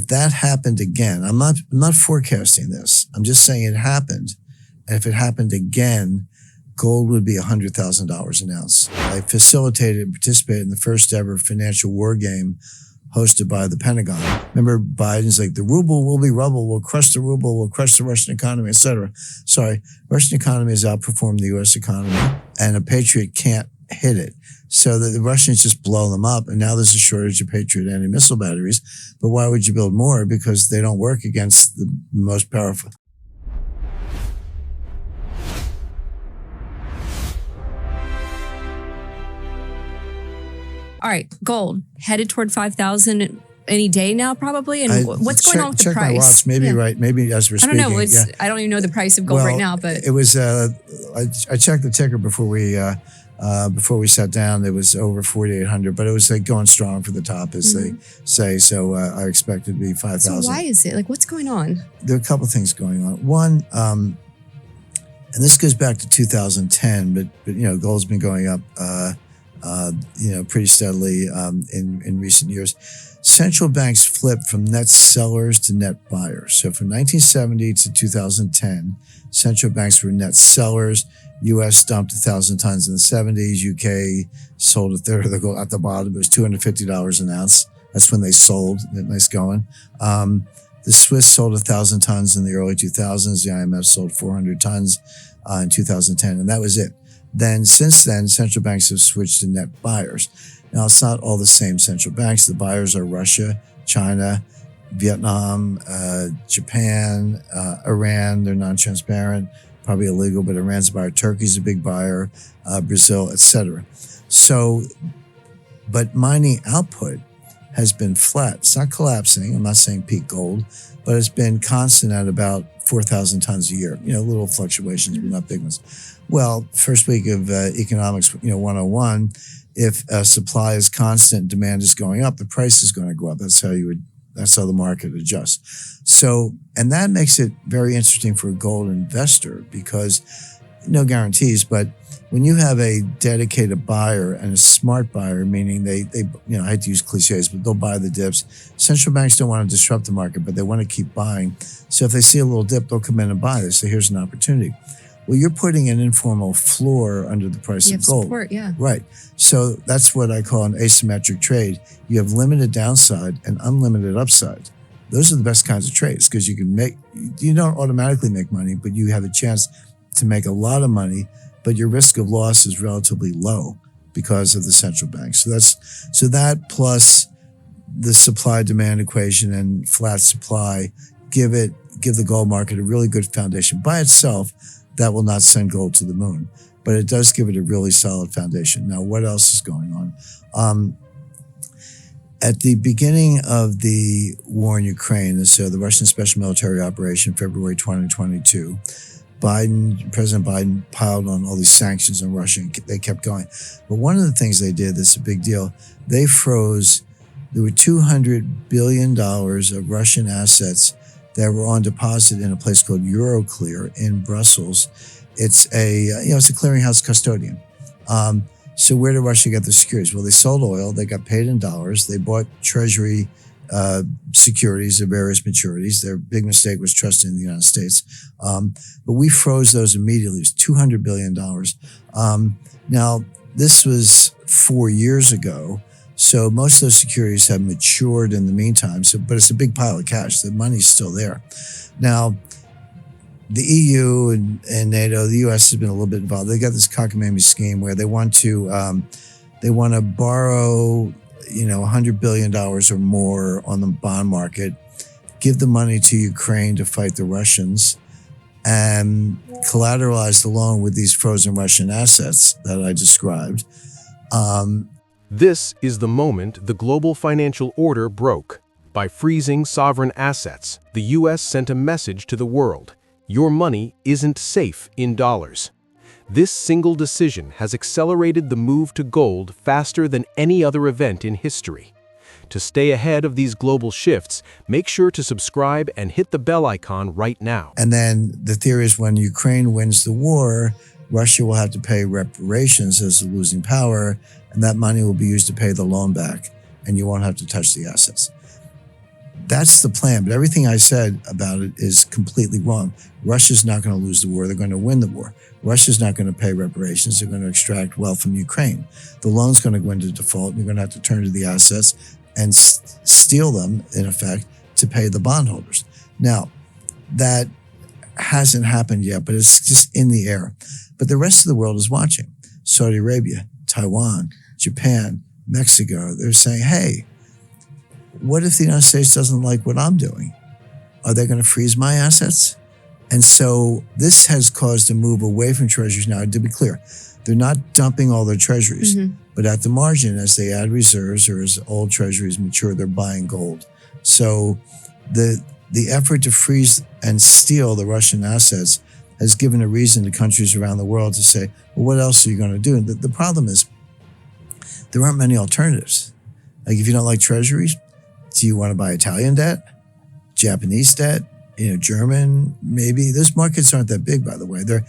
if that happened again, I'm not forecasting this. I'm just saying it happened. And if it happened again, gold would be $100,000 an ounce. I facilitated and participated in the first ever financial war game hosted by the Pentagon. Remember, Biden's like, the ruble will be rubble, we'll crush the ruble, we'll crush the Russian economy, etc. Sorry, Russian economy has outperformed the U.S. economy, and a Patriot can't hit it. So the Russians just blow them up, and now there's a shortage of Patriot anti-missile batteries. But why would you build more? Because they don't work against the most powerful. All right, gold headed toward 5,000 any day now, probably. And what's going on with the price? Check my watch. Maybe right. Maybe as we're speaking. I don't know. I don't even know the price of gold right now. But it was. I checked the ticker before we sat down. It was over 4,800, but it was like going strong for the top, as they say. So I expect it to be 5,000. So why is it? Like, what's going on? There are a couple of things going on. One, and this goes back to 2010, but gold's been going up. Pretty steadily in recent years. Central banks flipped from net sellers to net buyers. So from 1970 to 2010, central banks were net sellers. U.S. dumped 1,000 tons in the 70s. UK sold a third of the gold at the bottom. It was $250 an ounce. That's when they sold. Nice going. The Swiss sold 1,000 tons in the early 2000s. The IMF sold 400 tons in 2010, and that was it. Then, since then, central banks have switched to net buyers. Now, it's not all the same central banks. The buyers are Russia, China, Vietnam, Japan, Iran. They're non-transparent, probably illegal, but Iran's a buyer. Turkey's a big buyer, Brazil, etc. So, but mining output has been flat. It's not collapsing. I'm not saying peak gold, but it's been constant at about 4,000 tons a year. Little fluctuations, but not big ones. Well, first week of economics, 101, if supply is constant, demand is going up, the price is going to go up. That's how the market adjusts. So, and that makes it very interesting for a gold investor because no guarantees, but when you have a dedicated buyer and a smart buyer, meaning they I hate to use cliches, but they'll buy the dips. Central banks don't want to disrupt the market, but they want to keep buying. So if they see a little dip, they'll come in and buy. They say, here's an opportunity. Well, you're putting an informal floor under the price of gold. Support, yeah. Right. So that's what I call an asymmetric trade. You have limited downside and unlimited upside. Those are the best kinds of trades because you don't automatically make money, but you have a chance to make a lot of money, but your risk of loss is relatively low because of the central bank. So that plus the supply demand equation and flat supply give the gold market a really good foundation. By itself, that will not send gold to the moon, but it does give it a really solid foundation. Now, what else is going on? At the beginning of the war in Ukraine, so the Russian special military operation, February 2022, President Biden piled on all these sanctions on Russia, and they kept going. But one of the things they did that's a big deal, they froze, there were $200 billion of Russian assets that were on deposit in a place called Euroclear in Brussels. It's a clearinghouse custodian. So where did Russia get the securities? Well, they sold oil, they got paid in dollars, they bought treasury securities of various maturities. Their big mistake was trusting the United States. But we froze those immediately. It was $200 billion. Now, this was 4 years ago. So most of those securities have matured in the meantime. But it's a big pile of cash. The money's still there. Now, the EU and NATO, the US has been a little bit involved. They got this cockamamie scheme where they want to borrow, $100 billion or more on the bond market, give the money to Ukraine to fight the Russians, and collateralize the loan with these frozen Russian assets that I described. This is the moment the global financial order broke. By freezing sovereign assets, the U.S. sent a message to the world: your money isn't safe in dollars. This single decision has accelerated the move to gold faster than any other event in history. To stay ahead of these global shifts, make sure to subscribe and hit the bell icon right now. And then the theory is when Ukraine wins the war, Russia will have to pay reparations as the losing power, and that money will be used to pay the loan back, and you won't have to touch the assets. That's the plan. But everything I said about it is completely wrong. Russia's not going to lose the war. They're going to win the war. Russia's not going to pay reparations. They're going to extract wealth from Ukraine. The loan's going to go into default. And you're going to have to turn to the assets and steal them, in effect, to pay the bondholders. Now, that hasn't happened yet, but it's just in the air. But the rest of the world is watching. Saudi Arabia, Taiwan, Japan, Mexico, they're saying, hey, what if the United States doesn't like what I'm doing? Are they going to freeze my assets? And so this has caused a move away from treasuries. Now, to be clear, they're not dumping all their treasuries, but at the margin, as they add reserves or as old treasuries mature, they're buying gold. So the effort to freeze and steal the Russian assets has given a reason to countries around the world to say, well, what else are you going to do? And the problem is there aren't many alternatives. Like if you don't like treasuries, do you want to buy Italian debt, Japanese debt, German, maybe? Those markets aren't that big, by the way. They're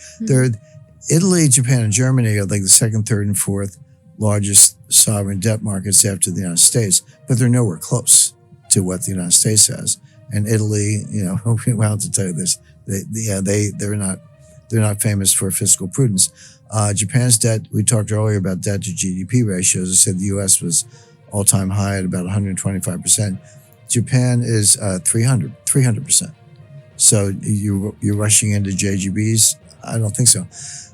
Italy, Japan, and Germany are like the second, third, and fourth largest sovereign debt markets after the United States, but they're nowhere close to what the United States has. And Italy, well, to tell you this, they're not famous for fiscal prudence. Japan's debt, we talked earlier about debt to GDP ratios. I said the U.S. was all-time high at about 125%. Japan is 300%. So you're rushing into JGBs? I don't think so.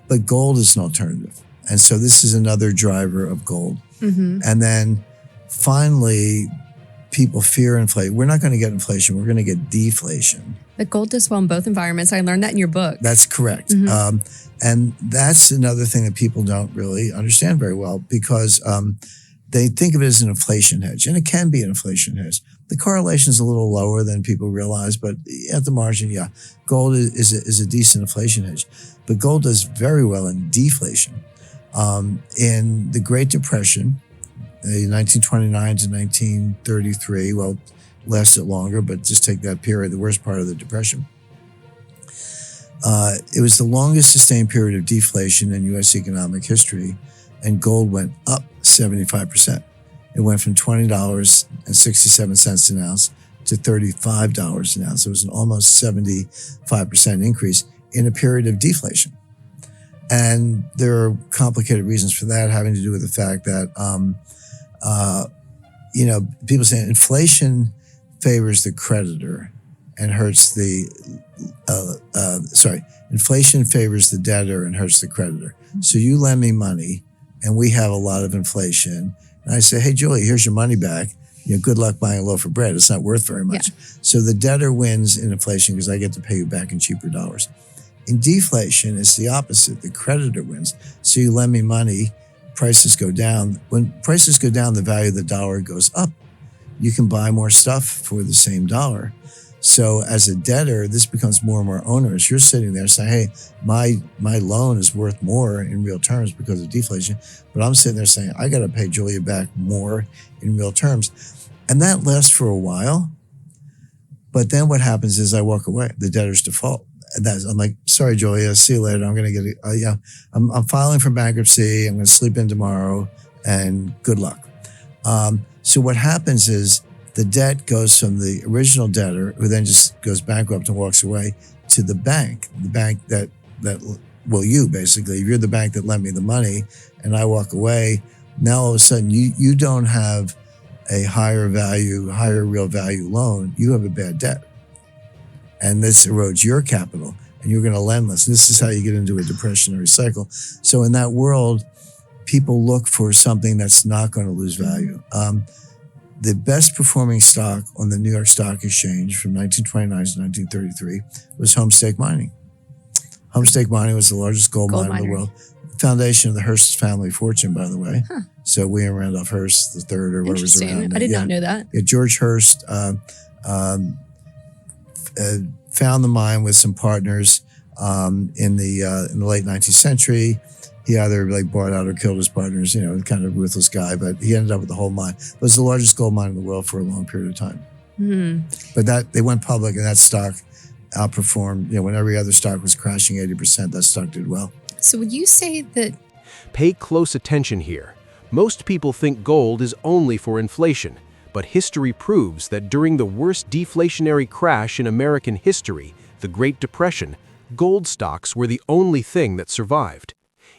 But gold is an alternative. And so this is another driver of gold. And then finally, people fear inflation. We're not going to get inflation. We're going to get deflation. But gold does well in both environments. I learned that in your book. That's correct. And that's another thing that people don't really understand very well because they think of it as an inflation hedge. And it can be an inflation hedge. The correlation is a little lower than people realize, but at the margin, yeah, gold is a decent inflation hedge. But gold does very well in deflation. In the Great Depression, 1929 to 1933, well, lasted longer, but just take that period, the worst part of the Depression. It was the longest sustained period of deflation in U.S. economic history, and gold went up 75%. It went from $20.67 an ounce to $35 an ounce. It was an almost 75% increase in a period of deflation. And there are complicated reasons for that, having to do with the fact that, people say inflation favors the creditor and hurts inflation favors the debtor and hurts the creditor. So you lend me money and we have a lot of inflation. And I say, hey, Julie, here's your money back. Good luck buying a loaf of bread. It's not worth very much. Yeah. So the debtor wins in inflation because I get to pay you back in cheaper dollars. In deflation, it's the opposite. The creditor wins. So you lend me money, prices go down. When prices go down, the value of the dollar goes up. You can buy more stuff for the same dollar. So as a debtor, this becomes more and more onerous. You're sitting there saying, hey, my loan is worth more in real terms because of deflation. But I'm sitting there saying, I got to pay Julia back more in real terms. And that lasts for a while. But then what happens is I walk away. The debtors default. And I'm like, sorry, Julia, see you later. I'm going to get it. I'm filing for bankruptcy. I'm going to sleep in tomorrow and good luck. So what happens is the debt goes from the original debtor, who then just goes bankrupt and walks away, to the bank that you basically, if you're the bank that lent me the money and I walk away, now all of a sudden you don't have a higher real value loan. You have a bad debt. And this erodes your capital and you're going to lend less. This is how you get into a depressionary cycle. So in that world, people look for something that's not going to lose value. The best performing stock on the New York Stock Exchange from 1929 to 1933 was Homestake Mining. Homestake Mining was the largest gold mine in the world. Foundation of the Hearst family fortune, by the way. Huh. So William Randolph Hearst III or whatever was around. I did not know that. Yeah, George Hearst found the mine with some partners in the late 19th century. He either bought out or killed his partners, kind of ruthless guy, but he ended up with the whole mine. It was the largest gold mine in the world for a long period of time. But they went public and that stock outperformed, when every other stock was crashing 80%, that stock did well. So would you say that... Pay close attention here. Most people think gold is only for inflation, But history proves that during the worst deflationary crash in American history, the Great Depression, gold stocks were the only thing that survived.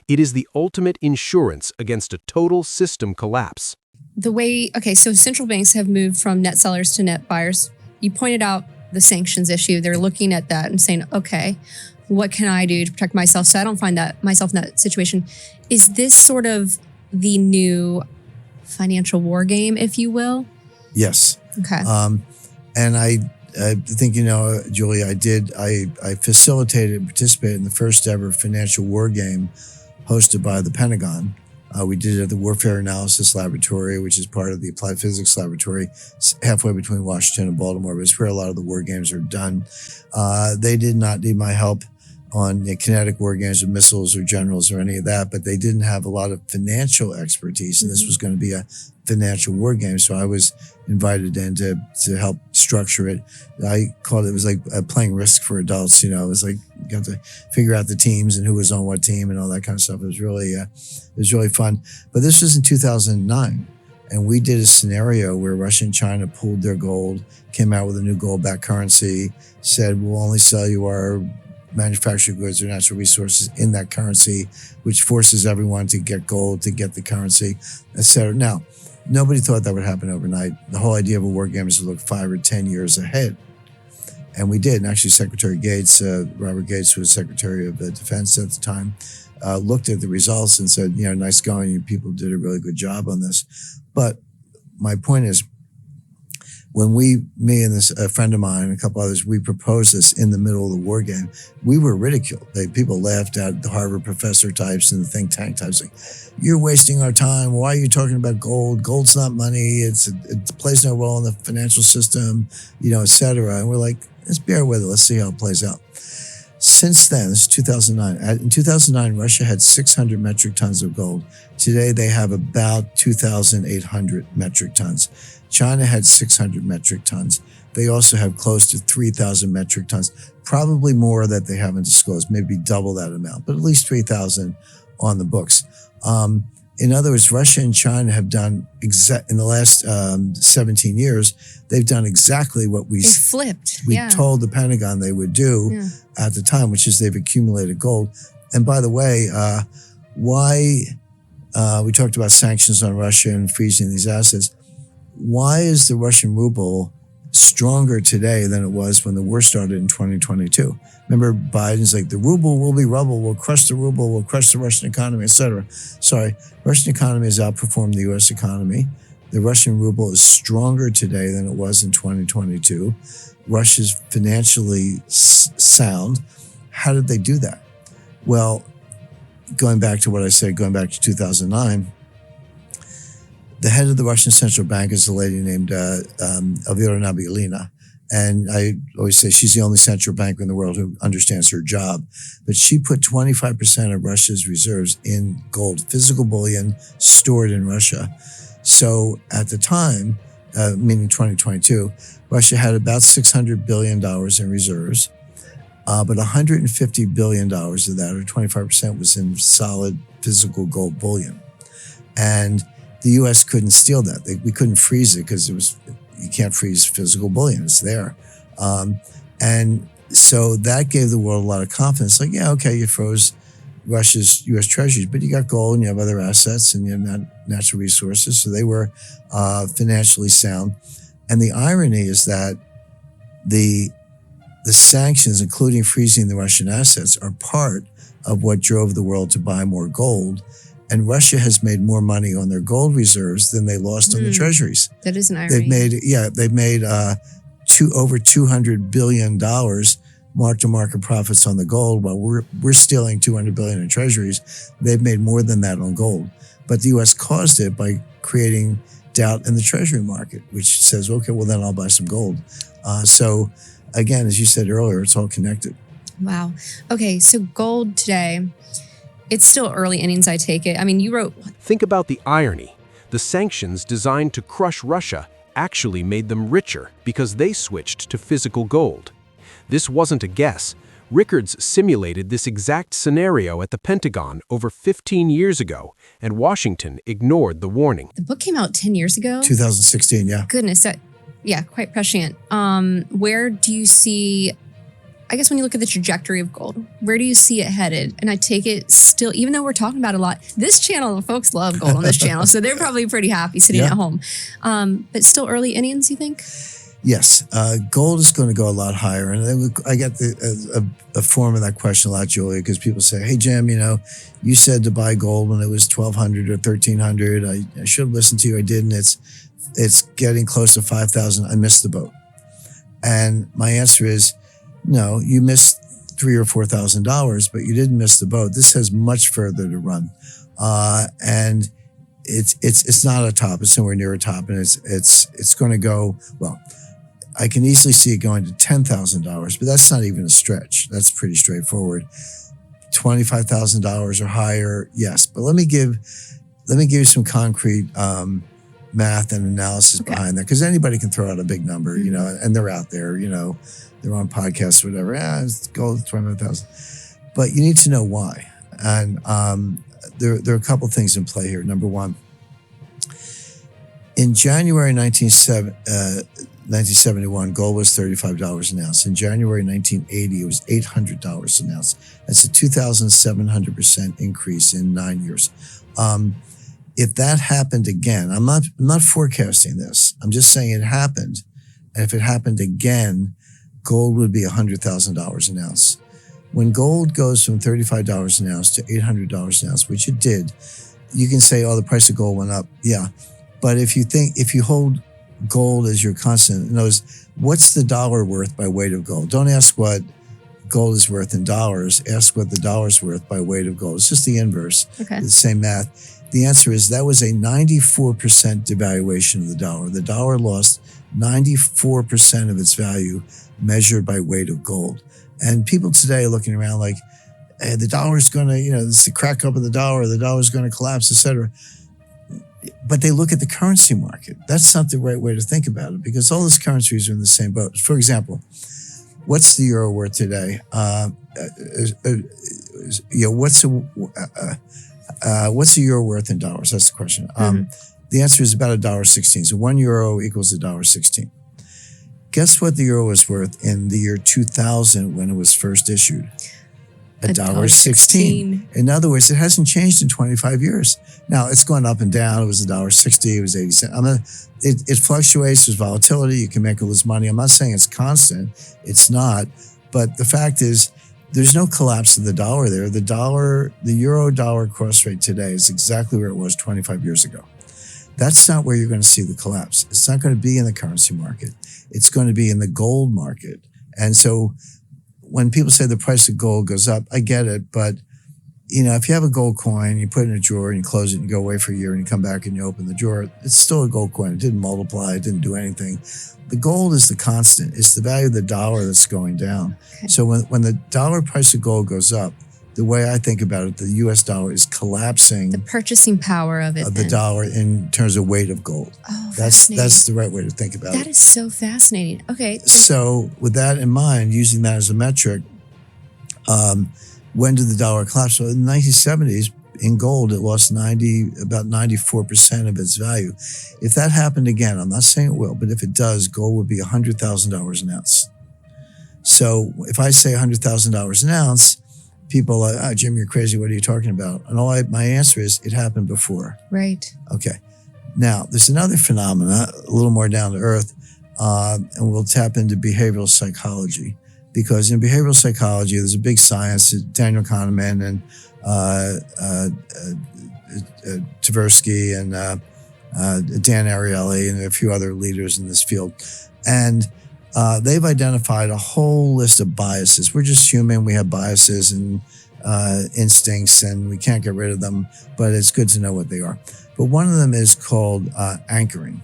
It is the ultimate insurance against a total system collapse. So central banks have moved from net sellers to net buyers. You pointed out the sanctions issue. They're looking at that and saying, okay, what can I do to protect myself so I don't find myself in that situation? Is this sort of the new financial war game, if you will? Yes. Okay. And I think, Julie, I facilitated and participated in the first ever financial war game hosted by the Pentagon. We did it at the Warfare Analysis Laboratory, which is part of the Applied Physics Laboratory, halfway between Washington and Baltimore. But it's where a lot of the war games are done. They did not need my help on kinetic war games with missiles or generals or any of that, but they didn't have a lot of financial expertise, and this was going to be a financial war game. So I was invited in to help structure it. I called it was like playing Risk for adults. It was like you got to figure out the teams and who was on what team and all that kind of stuff. It was really fun. But this was in 2009. And we did a scenario where Russia and China pooled their gold, came out with a new gold-backed currency, said, we'll only sell you our manufactured goods or natural resources in that currency, which forces everyone to get gold, to get the currency, et cetera. Now, nobody thought that would happen overnight. The whole idea of a war game is to look 5 or 10 years ahead. And we did. And actually, Secretary Gates, Robert Gates, who was Secretary of Defense at the time, looked at the results and said, nice going. You people did a really good job on this. But my point is, when me and a friend of mine and a couple others, we proposed this in the middle of the war game, we were ridiculed. People laughed at the Harvard professor types and the think tank types, like, you're wasting our time. Why are you talking about gold? Gold's not money. It plays no role in the financial system, et cetera. And we're like, let's bear with it. Let's see how it plays out. Since then, this is 2009. In 2009, Russia had 600 metric tons of gold. Today, they have about 2,800 metric tons. China had 600 metric tons. They also have close to 3,000 metric tons, probably more that they haven't disclosed, maybe double that amount, but at least 3,000 on the books. In other words, Russia and China have done in the last 17 years, they've done exactly what we told the Pentagon they would do at the time, which is they've accumulated gold. And by the way, why we talked about sanctions on Russia and freezing these assets. Why is the Russian ruble stronger today than it was when the war started in 2022? Remember, Biden's like, the ruble will be rubble, we'll crush the ruble, we'll crush the Russian economy, et cetera. Sorry, Russian economy has outperformed the U.S. economy. The Russian ruble is stronger today than it was in 2022. Russia's financially sound. How did they do that? Well, going back to what I said, going back to 2009, the head of the Russian central bank is a lady named Elvira Nabiullina. And I always say she's the only central banker in the world who understands her job. But she put 25% of Russia's reserves in gold, physical bullion stored in Russia. So at the time, meaning 2022, Russia had about $600 billion in reserves. But $150 billion of that, or 25%, was in solid physical gold bullion. And the U.S. couldn't steal that. We couldn't freeze it because you can't freeze physical bullion. It's there. And so that gave the world a lot of confidence. Like, yeah, okay, you froze Russia's U.S. treasuries, but you got gold and you have other assets and you have natural resources. So they were financially sound. And the irony is that the sanctions, including freezing the Russian assets, are part of what drove the world to buy more gold. And Russia has made more money on their gold reserves than they lost on the treasuries. That is an irony. They've made over $200 billion mark-to-market profits on the gold, while we're stealing $200 billion in treasuries. They've made more than that on gold. But the U.S. caused it by creating doubt in the treasury market, which says, okay, well, then I'll buy some gold. So again, as you said earlier, it's all connected. Wow. Okay, so gold today, it's still early innings, I take it. I mean, you wrote... Think about the irony. The sanctions designed to crush Russia actually made them richer because they switched to physical gold. This wasn't a guess. Rickards simulated this exact scenario at the Pentagon over 15 years ago, and Washington ignored the warning. The book came out 10 years ago? 2016, yeah. Goodness, yeah, quite prescient. Where do you see, I guess when you look at the trajectory of gold, where do you see it headed? And I take it still, even though we're talking about it a lot, this channel, the folks love gold on this channel, so they're probably pretty happy sitting at home. But still early innings, you think? Yes, gold is going to go a lot higher. And I get a form of that question a lot, Julia, because people say, hey, Jim, you said to buy gold when it was 1,200 or 1,300. I should have listened to you. I didn't. It's getting close to 5,000. I missed the boat. And my answer is, no, you missed $3,000 or $4,000, but you didn't miss the boat. This has much further to run. And it's not a top. It's somewhere near a top. And it's going to go, well, I can easily see it going to $10,000, but that's not even a stretch. That's pretty straightforward. $25,000 or higher, yes. But let me give you some concrete math and analysis behind that, because anybody can throw out a big number, and they're out there, they're on podcasts or whatever. It's gold, 25,000. But you need to know why. And there are a couple things in play here. Number one, in January 1971, gold was $35 an ounce. In January 1980, it was $800 an ounce. That's a 2,700% increase in 9 years. If that happened again, I'm not forecasting this. I'm just saying it happened. And if it happened again, gold would be $100,000 an ounce. When gold goes from $35 an ounce to $800 an ounce, which it did, you can say, oh, the price of gold went up. Yeah. But if you hold gold as your constant, in other words, what's the dollar worth by weight of gold? Don't ask what gold is worth in dollars. Ask what the dollar's worth by weight of gold. It's just the inverse. Okay. It's the same math. The answer is that was a 94% devaluation of the dollar. The dollar lost 94% of its value measured by weight of gold. And people today are looking around like, hey, the dollar's going to, it's the crack up of the dollar's going to collapse, et cetera. But they look at the currency market. That's not the right way to think about it, because all those currencies are in the same boat. For example, what's the euro worth today? What's the euro worth in dollars? That's the question. The answer is about $1.16. So 1 euro equals $1.16. Guess what the euro was worth in the year 2000 when it was first issued? $1.16. In other words, it hasn't changed in 25 years. Now, it's gone up and down. It was $1.60. It was 80 cents. It fluctuates. There's volatility. You can make or lose money. I'm not saying it's constant. It's not. But the fact is, there's no collapse of the dollar there. The euro-dollar cross rate today is exactly where it was 25 years ago. That's not where you're going to see the collapse. It's not going to be in the currency market. It's going to be in the gold market. And so when people say the price of gold goes up, I get it. But, if you have a gold coin, you put it in a drawer and you close it and you go away for a year and you come back and you open the drawer, it's still a gold coin. It didn't multiply. It didn't do anything. The gold is the constant. It's the value of the dollar that's going down. Okay. So when the dollar price of gold goes up, the way I think about it, the U.S. dollar is collapsing. The purchasing power of it. Of the dollar in terms of weight of gold. Oh, that's the right way to think about it. That is so fascinating. Okay. So with that in mind, using that as a metric, when did the dollar collapse? So in the 1970s, in gold, it lost about 94% of its value. If that happened again, I'm not saying it will, but if it does, gold would be $100,000 an ounce. So if I say $100,000 an ounce, people are like, oh, Jim, you're crazy. What are you talking about? And my answer is, it happened before. Right. Okay. Now, there's another phenomena, a little more down to earth, and we'll tap into behavioral psychology. Because in behavioral psychology, there's a big science, Daniel Kahneman and Tversky and Dan Ariely and a few other leaders in this field. And they've identified a whole list of biases. We're just human. We have biases and instincts, and we can't get rid of them, but it's good to know what they are. But one of them is called anchoring.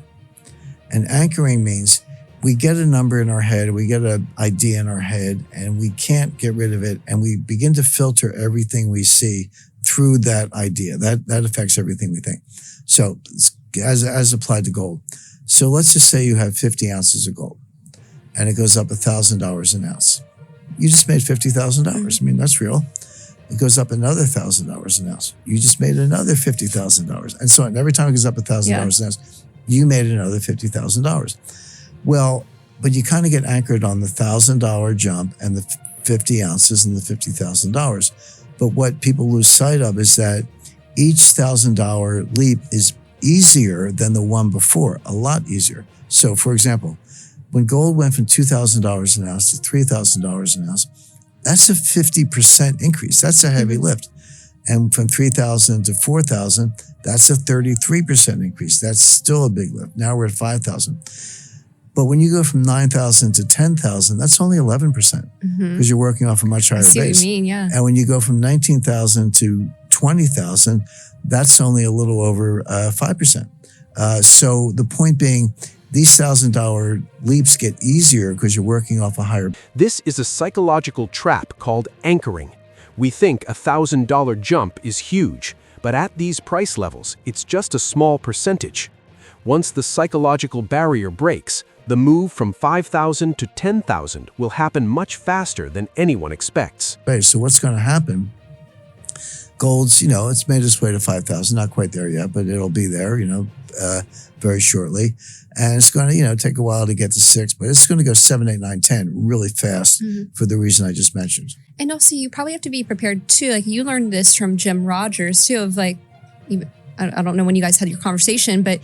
And anchoring means we get a number in our head, we get an idea in our head, and we can't get rid of it, and we begin to filter everything we see through that idea. That affects everything we think. So as applied to gold. So let's just say you have 50 ounces of gold, and it goes up $1,000 an ounce. you just made $50,000. I mean, that's real. It goes up another $1,000 an ounce. You just made another $50,000, and so on. Every time it goes up $1,000 an ounce, you made another $50,000. Well, but you kind of get anchored on the $1,000 jump and the 50 ounces and the $50,000. But what people lose sight of is that each $1,000 leap is easier than the one before, a lot easier. So, for example, when gold went from $2,000 an ounce to $3,000 an ounce, that's a 50% increase. That's a heavy lift. And from 3,000 to 4,000, that's a 33% increase. That's still a big lift. Now we're at 5,000. But when you go from 9,000 to 10,000, that's only 11% because you're working off a much higher base. I see what you mean, yeah. And when you go from 19,000 to 20,000, that's only a little over 5%. So the point being, these $1,000 leaps get easier because you're working off a higher. This is a psychological trap called anchoring. We think a $1,000 jump is huge, but at these price levels, it's just a small percentage. Once the psychological barrier breaks, the move from 5,000 to 10,000 will happen much faster than anyone expects. So what's going to happen? Gold's, it's made its way to 5,000, not quite there yet, but it'll be there, very shortly. And it's going to, take a while to get to 6, but it's going to go 7, 8, 9, 10 really fast for the reason I just mentioned. And also, you probably have to be prepared too. Like you learned this from Jim Rogers too, of like, I don't know when you guys had your conversation, but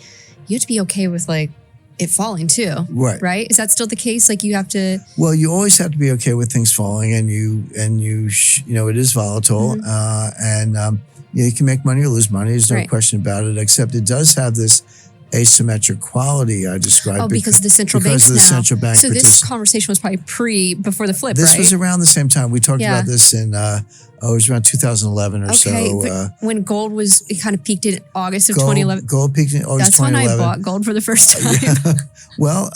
you have to be okay with like it falling too. Right? Is that still the case? Like you have to. Well, you always have to be okay with things falling, and it is volatile, you can make money or lose money. There's no question about it. Except it does have this asymmetric quality I described. Oh, because of the central banks now. Central bank. So this conversation was probably before the flip, This was around the same time. We talked about this in, it was around 2011 or so. When gold it kind of peaked in August of 2011. Gold peaked in August 2011. That's when I bought gold for the first time. Well,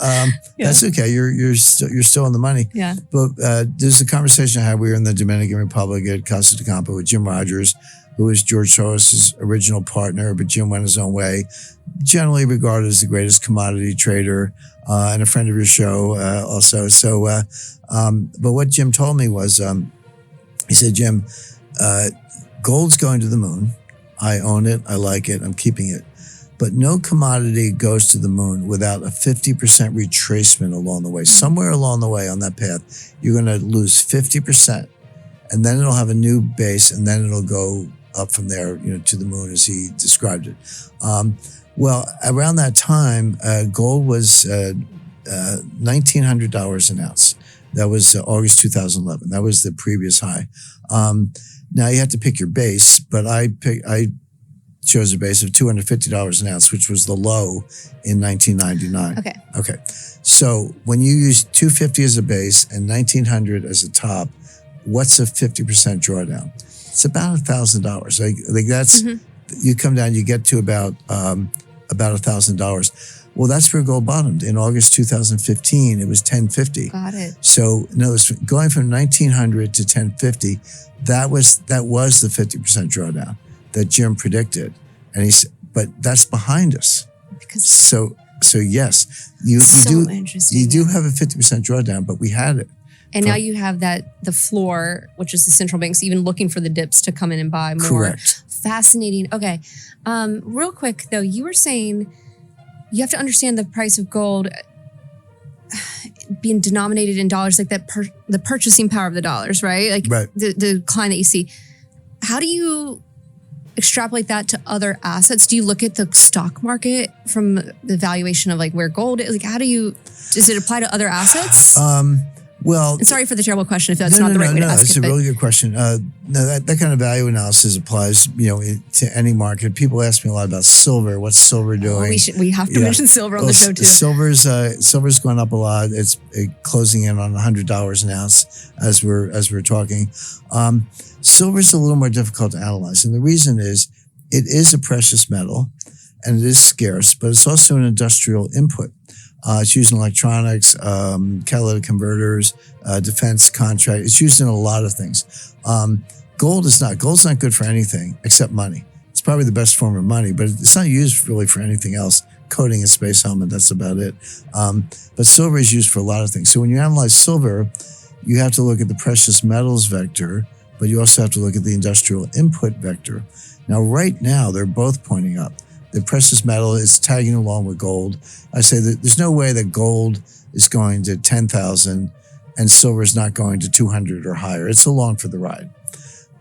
that's okay. You're still in the money. Yeah. But there's a conversation I had. We were in the Dominican Republic at Casa de Campo with Jim Rogers, who was George Soros' original partner, but Jim went his own way. Generally regarded as the greatest commodity trader and a friend of your show also. So, but what Jim told me was, he said, Jim, gold's going to the moon. I own it. I like it. I'm keeping it. But no commodity goes to the moon without a 50% retracement along the way. Somewhere along the way on that path, you're going to lose 50%. And then it'll have a new base, and then it'll go up from there, to the moon as he described it. Well, around that time, gold was $1,900 an ounce. That was August 2011. That was the previous high. Now you have to pick your base, but I chose a base of $250 an ounce, which was the low in 1999. Okay. So when you use $250 as a base and $1,900 as a top, what's a 50% drawdown? It's about $1,000. Like that's you come down, you get to about $1,000. Well, that's where gold bottomed in August 2015. It was 1050. Got it. So in other words, going from 1900 to 1050, that was the 50% drawdown that Jim predicted, and he said, but that's behind us. So yes, you do have a 50% drawdown, but we had it. And now you have the floor, which is the central banks even looking for the dips to come in and buy more. Correct. Fascinating. Okay. Real quick though, you were saying you have to understand the price of gold being denominated in dollars, like that the purchasing power of the dollars, right? Like the decline that you see. How do you extrapolate that to other assets? Do you look at the stock market from the valuation of like where gold is? Like does it apply to other assets? Well, and sorry for the terrible question if that's not the right way to ask it. It's a really good question. That kind of value analysis applies, to any market. People ask me a lot about silver. What's silver doing? We have to mention silver on the show too. Silver's going up a lot. It's closing in on $100 an ounce as we're talking. Silver's a little more difficult to analyze, and the reason is it is a precious metal, and it is scarce, but it's also an industrial input. It's used in electronics, catalytic converters, defense contract. It's used in a lot of things. Gold is not. Gold's not good for anything except money. It's probably the best form of money, but it's not used really for anything else. Coating a space helmet, that's about it. But silver is used for a lot of things. So when you analyze silver, you have to look at the precious metals vector, but you also have to look at the industrial input vector. Now, right now, they're both pointing up. The precious metal is tagging along with gold. I say that there's no way that gold is going to 10,000 and silver is not going to 200 or higher. It's along for the ride.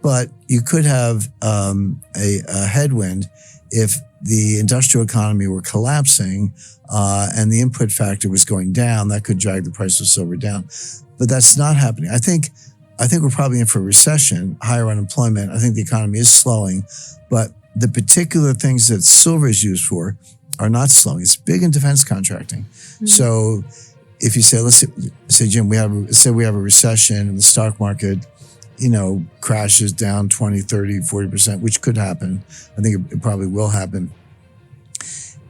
But you could have a headwind if the industrial economy were collapsing and the input factor was going down. That could drag the price of silver down. But that's not happening. I think we're probably in for a recession, higher unemployment. I think the economy is slowing, but the particular things that silver is used for are not slowing. It's big in defense contracting. Mm-hmm. So if you say, let's say, Jim, we have a recession and the stock market, crashes down 20, 30, 40%, which could happen. I think it probably will happen.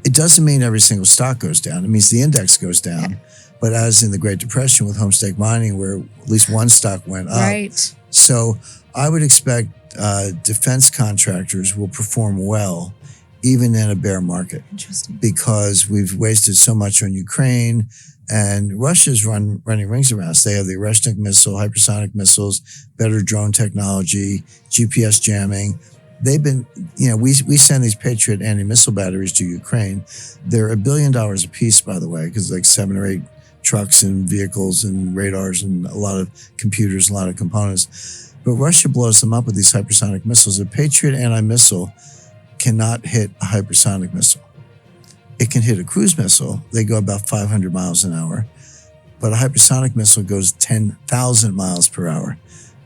It doesn't mean every single stock goes down. It means the index goes down. Yeah. But as in the Great Depression with homestake mining, where at least one stock went up. Right. So I would expect defense contractors will perform well even in a bear market. Interesting. Because we've wasted so much on Ukraine, and Russia's running rings around us. They have the Oreshnik missile, hypersonic missiles, better drone technology, GPS jamming. They've been, we send these Patriot anti-missile batteries to Ukraine. They're $1 billion a piece, by the way, because like 7 or 8 trucks and vehicles and radars and a lot of computers, a lot of components. But Russia blows them up with these hypersonic missiles. A Patriot anti-missile cannot hit a hypersonic missile. It can hit a cruise missile. They go about 500 miles an hour. But a hypersonic missile goes 10,000 miles per hour.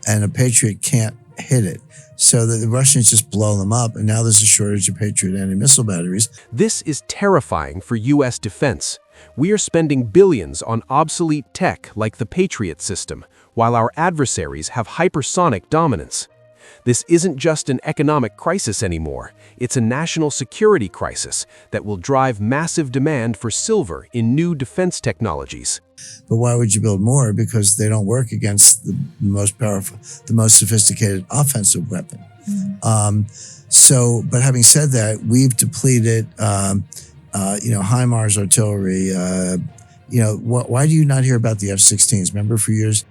And a Patriot can't hit it. So the Russians just blow them up. And now there's a shortage of Patriot anti-missile batteries. This is terrifying for U.S. defense. We are spending billions on obsolete tech like the Patriot system, while our adversaries have hypersonic dominance. This isn't just an economic crisis anymore. It's a national security crisis that will drive massive demand for silver in new defense technologies. But why would you build more? Because they don't work against the most powerful, the most sophisticated offensive weapon. Mm-hmm. But having said that, we've depleted, HIMARS artillery. Why do you not hear about the F-16s? Remember, for years,